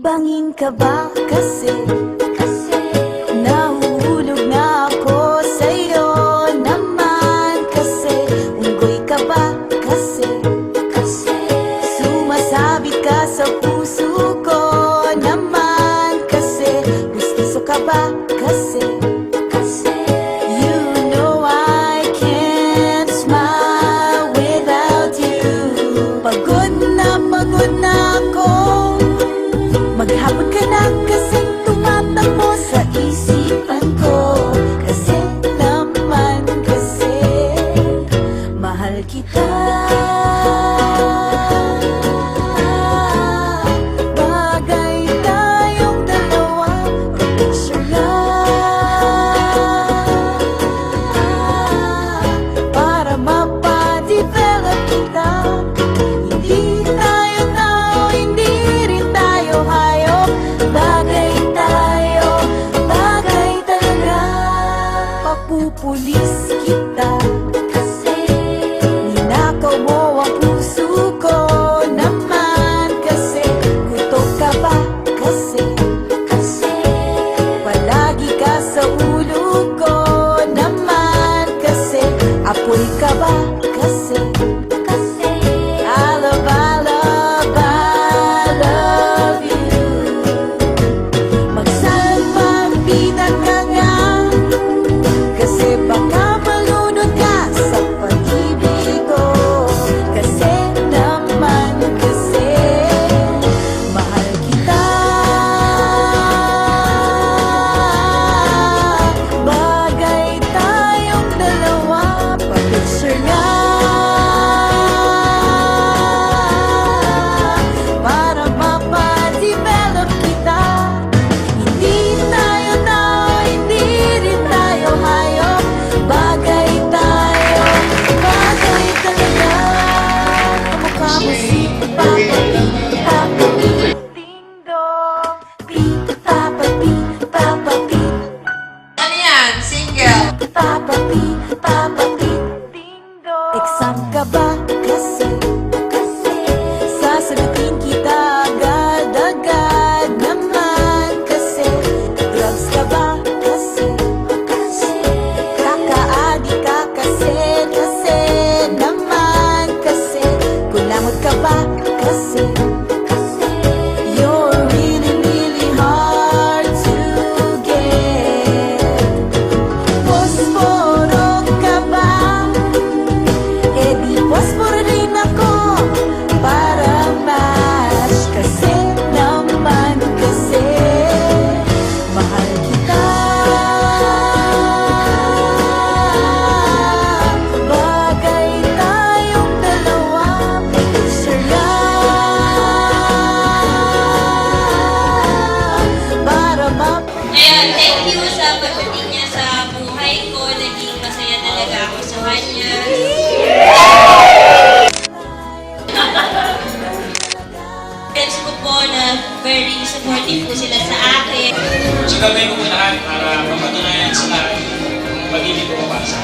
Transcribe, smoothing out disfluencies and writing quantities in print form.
Bangin ka ba kasi nahuhulog na ako sa'yo naman kasi unggoy ka ba kasi sumasabit ka sa puso ko naman kasi gusto ka ba kasi you know I can't smile without you. Pagod na ako, maghapon ka na kasing tumatakbo sa isipan ko. Kasi naman kasi mahal kita. Bagay tayong dalawa, picture lang para mapadevelop kita. Hindi tayo tao, hindi rin tayo hayop. Bagay tayo, bagay talaga. Papupulis kita kasi ninakaw mo ang puso ko naman kasi gutom ka ba kasi palagi ka sa ulo ko naman kasi apoy ka ba kasi I love you. Magsalpapitan ka nga kasi baka malunod ka sa pag-ibig ko. Kasi naman kasi mahal kita. Bagay tayong dalawa, pa-picture nga para mapadevelop kita. Hindi tayo tao, hindi rin tayo hayop. Bagay tayo, bagay talaga. Kamukha mo si Papa Pi, Ding Dong. Pi, Papa Pi, Papa Pi, Ano yan? Single? Papa Pi, Ding Dong. Exam ka ba kasi sasagutin kita agad-agad naman kasi drugs ka ba kasi kakaadi ka kasi naman kasi kulangot ka ba kasi you're really hard to get. Posporo ka ba? Eh di posporo rin ako para match kasi naman kasi mahal kita. Bagay tayong dalawa, picture lang para Ayan, thank you sa pagdating niya sa buhay ko. Naging masaya talaga ako sa kanya. Friends ko po na very supportive po sila sa akin. So gagawin ko po lahat para mapatunayan sa lahat yung pag-ibig ko pa sa